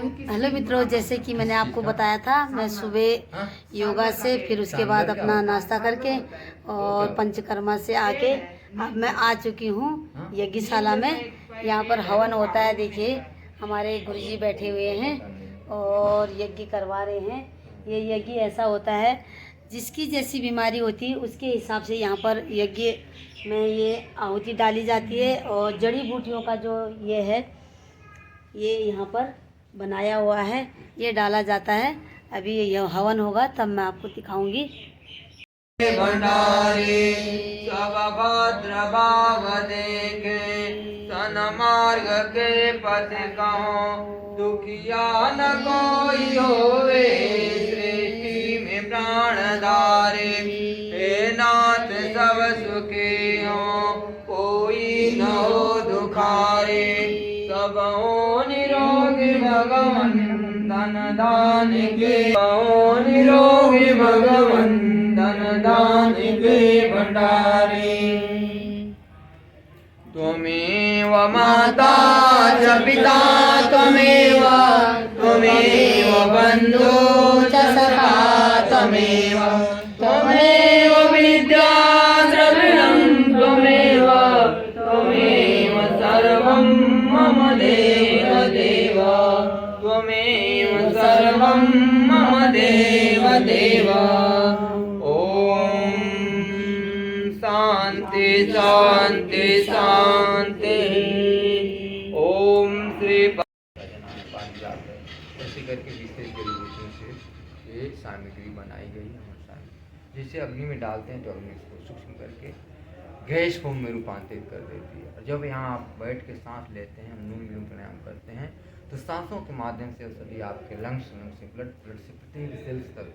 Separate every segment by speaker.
Speaker 1: Hello मित्रों, जैसे कि मैंने आपको बताया था, मैं सुबह योगा से फिर उसके बाद अपना नाश्ता करके और पंचकर्मा से आके अब मैं आ चुकी हूँ यज्ञशाला में। यहाँ पर हवन होता है। देखिए हमारे गुरुजी बैठे हुए हैं और यज्ञ करवा रहे हैं। ये यज्ञ ऐसा होता है जिसकी जैसी बीमारी होती है उसके हिसाब से यहाँ पर यज्ञ में ये आहुति डाली जाती है। और जड़ी बूटियों का जो ये है, ये यहाँ पर बनाया हुआ है, ये डाला जाता है। अभी ये हवन होगा तब मैं आपको दिखाऊंगी।
Speaker 2: भंडारे सब भद्र भाव देखे सनमार्ग के पथ कहो दुखिया न कोई होवे सृष्टि में प्राण धारे। हे नाथ सब सुखी हो कोई न हो दुखारे सब हो निरोगी भगवन धन दान के हो निरोगी भगवन धन दान के भंडारे। त्वमेव माता च पिता त्वमेव त्वमेव बन्धु च सखा त्वमेव त्वमेव विद्या द्रविणं त्वमेव त्वमेव सर्वं मम देव देव त्वमेव सर्वं मम देव देव। शांति शांति शांति। ओम श्री ऐसे करके विशेष जड़ी से ये सामग्री बनाई गई है हमारे सामने, जिसे अग्नि में डालते हैं तो अग्नि इसको सूक्ष्म करके गैस फॉर्म में रूपांतरित कर देती है। और जब यहाँ आप बैठ के सांस लेते हैं, अनुलोम विलोम प्राणायाम करते हैं, तो सांसों के माध्यम से औषधि आपके लंग्स से ब्लड से प्रत्येक सेल्स तक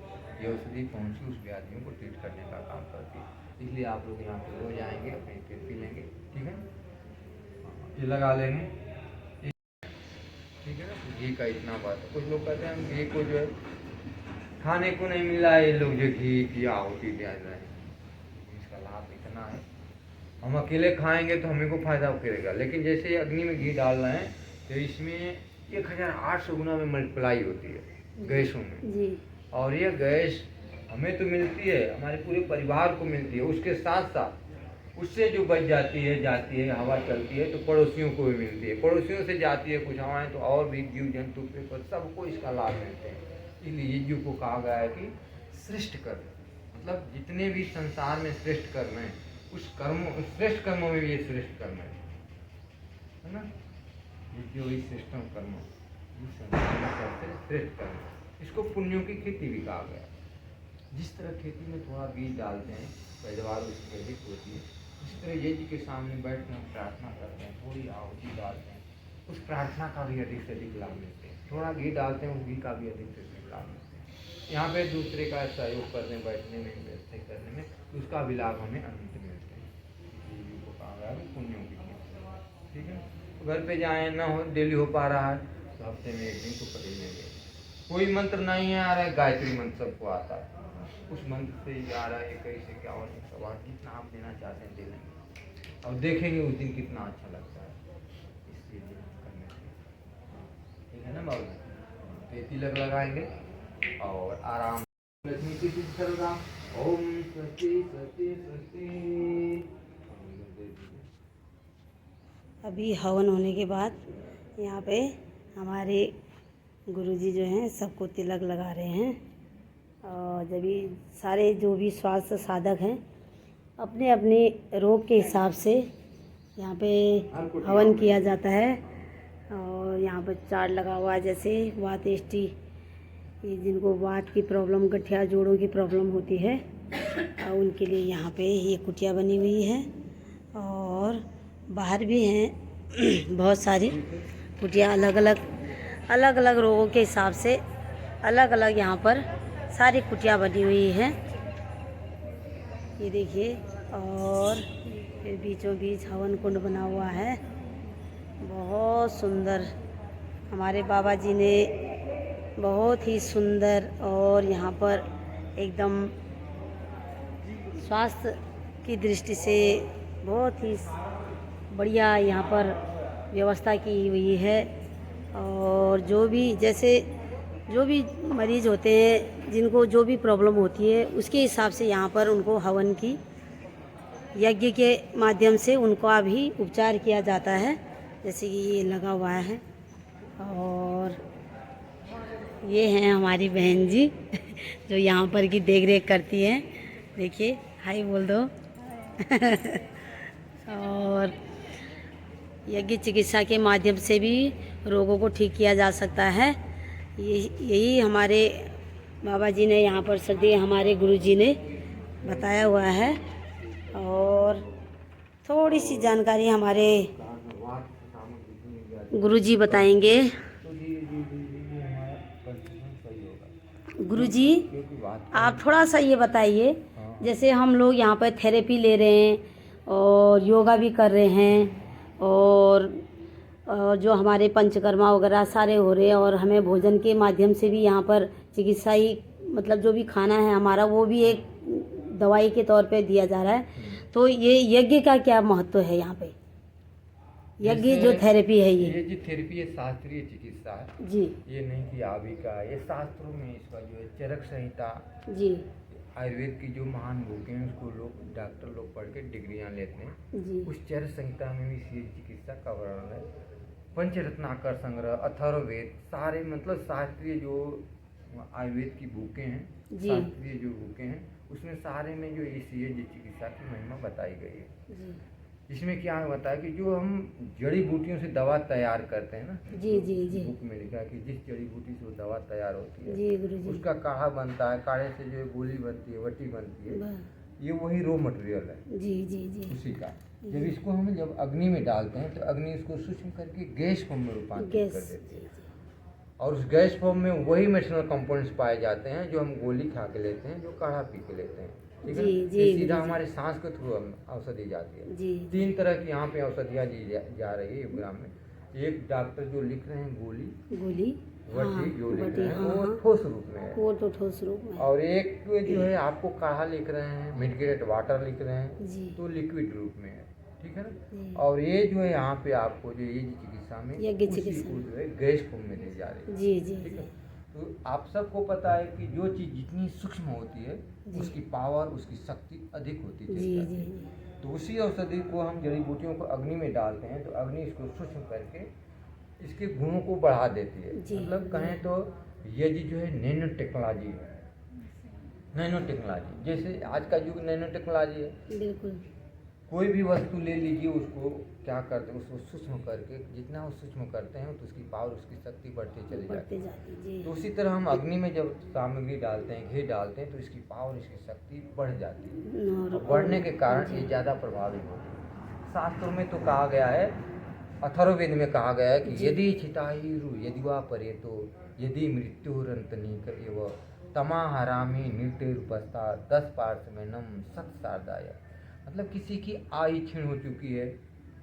Speaker 2: ये औषधि पहुँची उस व्याधियों को ट्रीट करने का काम करती है। इसलिए आप लोग यहाँ पे रोज आएंगे, अपने फिर पी लेंगे, ठीक है, ये लगा लेंगे, ठीक है ना। घी का इतना बात है। कुछ लोग कहते हैं हम घी को जो है खाने को नहीं मिला, ये लोग जो घी की आहुति दे रहे हैं, इसका लाभ इतना है। हम अकेले खाएंगे तो हमें को फायदा करेगा, लेकिन जैसे अग्नि में घी डाल रहे हैं तो इसमें 1800 गुना में मल्टीप्लाई होती है गैसों में। और ये गैस हमें तो मिलती है, हमारे पूरे परिवार को मिलती है, उसके साथ साथ उससे जो बच जाती है हवा चलती है तो पड़ोसियों को भी मिलती है, पड़ोसियों से जाती है कुछ हवाएं तो और भी जीव जंतु पर सबको इसका लाभ मिलते हैं। इसलिए यज्ञ को कहा गया है कि श्रेष्ठ कर्म, मतलब जितने भी संसार में श्रेष्ठ कर्म है उस श्रेष्ठ कर्मों में भी ये श्रेष्ठ कर्म है ना। यज्ञ वही श्रेष्ठ कर्म, श्रेष्ठ कर्म, इसको पुण्यों की खेती भी कहा गया। जिस तरह खेती में थोड़ा बीज डालते हैं पैदावार उसकी अधिक होती है, इस तरह यज्ञ के सामने बैठकर हम प्रार्थना करते हैं, थोड़ी आहुति डालते हैं, उस प्रार्थना का भी अधिक से अधिक लाभ मिलते हैं। थोड़ा घी डालते हैं, उस घी का भी अधिक से अधिक लाभ मिलते हैं। यहाँ पे दूसरे का सहयोग करने, बैठने में, व्यवस्था करने में, उसका भी लाभ हमें अनंत मिलते हैं। यज्ञ को कहा गया है पुण्यों की खेती, ठीक है। तो घर पे जाएँ, ना हो डेली हो पा रहा है तो हफ्ते में एक दिन तो कर ही लेंगे। कोई मंत्र नहीं आ रहा है, गायत्री मंत्र सबको आता है, उस मंत्र से ही आ रहा है, कैसे क्या और सवाल जितना आप देना चाहते हैं दे लेंगे और देखेंगे उस दिन कितना अच्छा लगता है। इसलिए करने से ठीक है ना बाबू। तो तिलक लगाएंगे और आराम लक्ष्मी की चीज करेगा। ओम स्वस्ति स्वस्ति स्वस्ति।
Speaker 1: अभी हवन होने के बाद यहाँ पे हमारे गुरुजी जो हैं सबको तिलक लगा रहे हैं। और जब भी सारे जो भी स्वास्थ्य साधक हैं अपने अपने रोग के हिसाब से यहाँ पे हवन किया जाता है। और यहाँ पर चार्ट लगा हुआ है, जैसे वात एष्टि, ये जिनको वात की प्रॉब्लम, गठिया जोड़ों की प्रॉब्लम होती है और उनके लिए यहाँ पे ये कुटिया बनी हुई है। और बाहर भी हैं बहुत सारी कुटिया, अलग अलग रोगों के हिसाब से अलग अलग यहाँ पर सारी कुटिया बनी हुई हैं, ये देखिए। और फिर बीचों बीच हवन कुंड बना हुआ है, बहुत सुंदर। हमारे बाबा जी ने बहुत ही सुंदर और यहाँ पर एकदम स्वास्थ्य की दृष्टि से बहुत ही बढ़िया यहाँ पर व्यवस्था की हुई है। और जो भी जैसे जो भी मरीज होते हैं जिनको जो भी प्रॉब्लम होती है उसके हिसाब से यहाँ पर उनको हवन की यज्ञ के माध्यम से उनका भी उपचार किया जाता है। जैसे कि ये लगा हुआ है और ये हैं हमारी बहन जी जो यहाँ पर की देख रेख करती हैं। देखिए हाय बोल दो और यज्ञ चिकित्सा के माध्यम से भी रोगों को ठीक किया जा सकता है। यही हमारे बाबा जी ने यहाँ पर सदी हमारे गुरु जी ने बताया हुआ है। और थोड़ी सी जानकारी हमारे गुरु जी बताएंगे। गुरु जी आप थोड़ा सा ये बताइए, जैसे हम लोग यहाँ पर थेरेपी ले रहे हैं और योगा भी कर रहे हैं और जो हमारे पंचकर्मा वगैरह सारे हो रहे हैं और हमें भोजन के माध्यम से भी यहाँ पर चिकित्सा ही मतलब जो भी खाना है हमारा वो भी एक दवाई के तौर पे दिया जा रहा है। तो ये यज्ञ का क्या महत्व है यहाँ पे? यज्ञ जो थेरेपी है
Speaker 2: ये जो थेरेपी है शास्त्रीय चिकित्सा है
Speaker 1: जी।
Speaker 2: ये नहीं कि आदि का, ये शास्त्रों में इसका जो है चरक संहिता
Speaker 1: जी,
Speaker 2: आयुर्वेद की जो महान बुक हैं उसको लोग डॉक्टर लोग पढ़ के डिग्रियाँ लेते हैं
Speaker 1: जी,
Speaker 2: उस चरक संहिता में भी ये चिकित्सा का वर्णन है। पंचरत्नाकर संग्रह, अथर्ववेद, सारे मतलब शास्त्रीय जो आयुर्वेद की बुकें हैं,
Speaker 1: जी।
Speaker 2: शास्त्रीय जो बुकें हैं उसमें सारे में जो इस ये चिकित्सा की महिमा बताई गई है।
Speaker 1: जी,
Speaker 2: इसमें क्या होता है कि जो हम जड़ी बूटियों से दवा तैयार करते हैं ना,
Speaker 1: जी, जी, जी,
Speaker 2: बुक में लिखा है कि जिस जड़ी बूटी से वो दवा तैयार होती है
Speaker 1: जी गुरु जी।
Speaker 2: उसका काढ़ा बनता है, काढ़े से जो है गोली बनती है, वटी बनती है,
Speaker 1: वाह।
Speaker 2: ये वही रॉ मटेरियल है
Speaker 1: जी, जी, जी,
Speaker 2: उसी का। जब इसको हम जब अग्नि में डालते हैं तो अग्नि इसको सूक्ष्म करके गैस फॉर्म में रूपांतरित कर
Speaker 1: गैस।
Speaker 2: देती है और उस गैस फॉर्म में वही मेडिसिनल कंपाउंड्स पाए जाते हैं जो हम गोली खा के लेते हैं, जो काढ़ा पी के लेते हैं। ठीक है,
Speaker 1: जी,
Speaker 2: ये
Speaker 1: जी,
Speaker 2: सीधा
Speaker 1: जी।
Speaker 2: हमारे सांस के थ्रू औषधि जाती है।
Speaker 1: जी,
Speaker 2: 3 तरह की यहाँ पे औषधियाँ दी जा रही है योगराम में। एक डॉक्टर जो लिख रहे हैं
Speaker 1: गोली
Speaker 2: वटी जो लिख
Speaker 1: वटी,
Speaker 2: रहे हैं
Speaker 1: हाँ,
Speaker 2: वो
Speaker 1: हाँ।
Speaker 2: ठोस रूप में है
Speaker 1: वो तो ठोस रूप में।
Speaker 2: और एक जो है आपको काढ़ा लिख रहे हैं, मिडग्रेट वाटर लिख रहे हैं
Speaker 1: जी,
Speaker 2: तो लिक्विड रूप में है। ठीक है
Speaker 1: जी।
Speaker 2: ना। और ये जो है यहाँ पे आपको जो ये चिकित्सा में
Speaker 1: यज्ञ
Speaker 2: उसी
Speaker 1: चिकित्सा
Speaker 2: को
Speaker 1: में।
Speaker 2: जो है गैस फॉर्म में दी जा रही है।
Speaker 1: जी, जी,
Speaker 2: ठीक है।
Speaker 1: जी,
Speaker 2: तो आप सबको पता है कि जो चीज़ जितनी सूक्ष्म होती है
Speaker 1: जी।
Speaker 2: उसकी पावर, उसकी शक्ति अधिक होती है।
Speaker 1: जी, जी, जी,
Speaker 2: तो उसी औषधि को हम जड़ी बूटियों को अग्नि में डालते हैं तो अग्नि इसको सूक्ष्म करके इसके गुणों को बढ़ा देती है।
Speaker 1: जी,
Speaker 2: मतलब कहें तो ये जो है नैनो टेक्नोलॉजी है। नैनो टेक्नोलॉजी जैसे आज का युग नैनो टेक्नोलॉजी है।
Speaker 1: बिल्कुल।
Speaker 2: कोई भी वस्तु ले लीजिए, उसको क्या करते हैं, उसको सूक्ष्म करके जितना वो सूक्ष्म करते हैं तो उसकी पावर, उसकी शक्ति बढ़ती चली जाती है।
Speaker 1: जी,
Speaker 2: तो उसी तरह हम अग्नि में जब सामग्री डालते हैं, घी डालते हैं तो इसकी पावर, इसकी शक्ति बढ़ जाती है और बढ़ने के कारण ये ज़्यादा प्रभावी होती है। शास्त्रों में तो कहा गया है, अथर्ववेद में कहा गया है कि यदि चिताहिरु यदि वा परेतो यदि मृत्युरंतनीक एव तमाहरामी नृत्युपस्था 10 पार्श्वनम सत्सारदाय। मतलब किसी की आयु क्षीण हो चुकी है,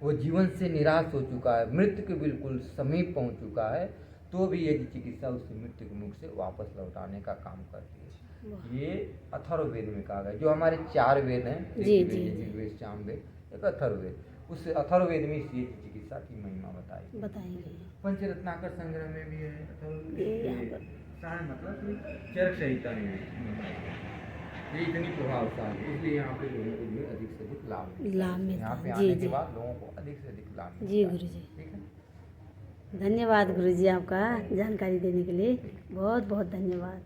Speaker 2: वो जीवन से निराश हो चुका है, मृत्यु के बिल्कुल समीप पहुंच चुका है, तो भी ये चिकित्सा उसे मृत्यु के मुख से वापस लौटाने का काम करती है। ये अथर्ववेद में कहा गया। जो हमारे 4 वेद हैं, यजुर्वेद, सामवेद, एक अथर्ववेद, उस अथर्ववेद में ये चिकित्सा की महिमा बताई
Speaker 1: बताएंगे।
Speaker 2: पंचरत्नाकर संग्रह में भी है, मतलब चरक संहिता में है। ये इतनी प्रभावशाली, इसलिए यहाँ पे लोगों को जो अधिक से अधिक लाभ मिलता है। यहाँ पे आने के बाद लोगों को अधिक से अधिक लाभ मिलता है।
Speaker 1: जी गुरु जी,
Speaker 2: ठीक है।
Speaker 1: धन्यवाद गुरु जी आपका जानकारी देने के लिए, बहुत बहुत धन्यवाद।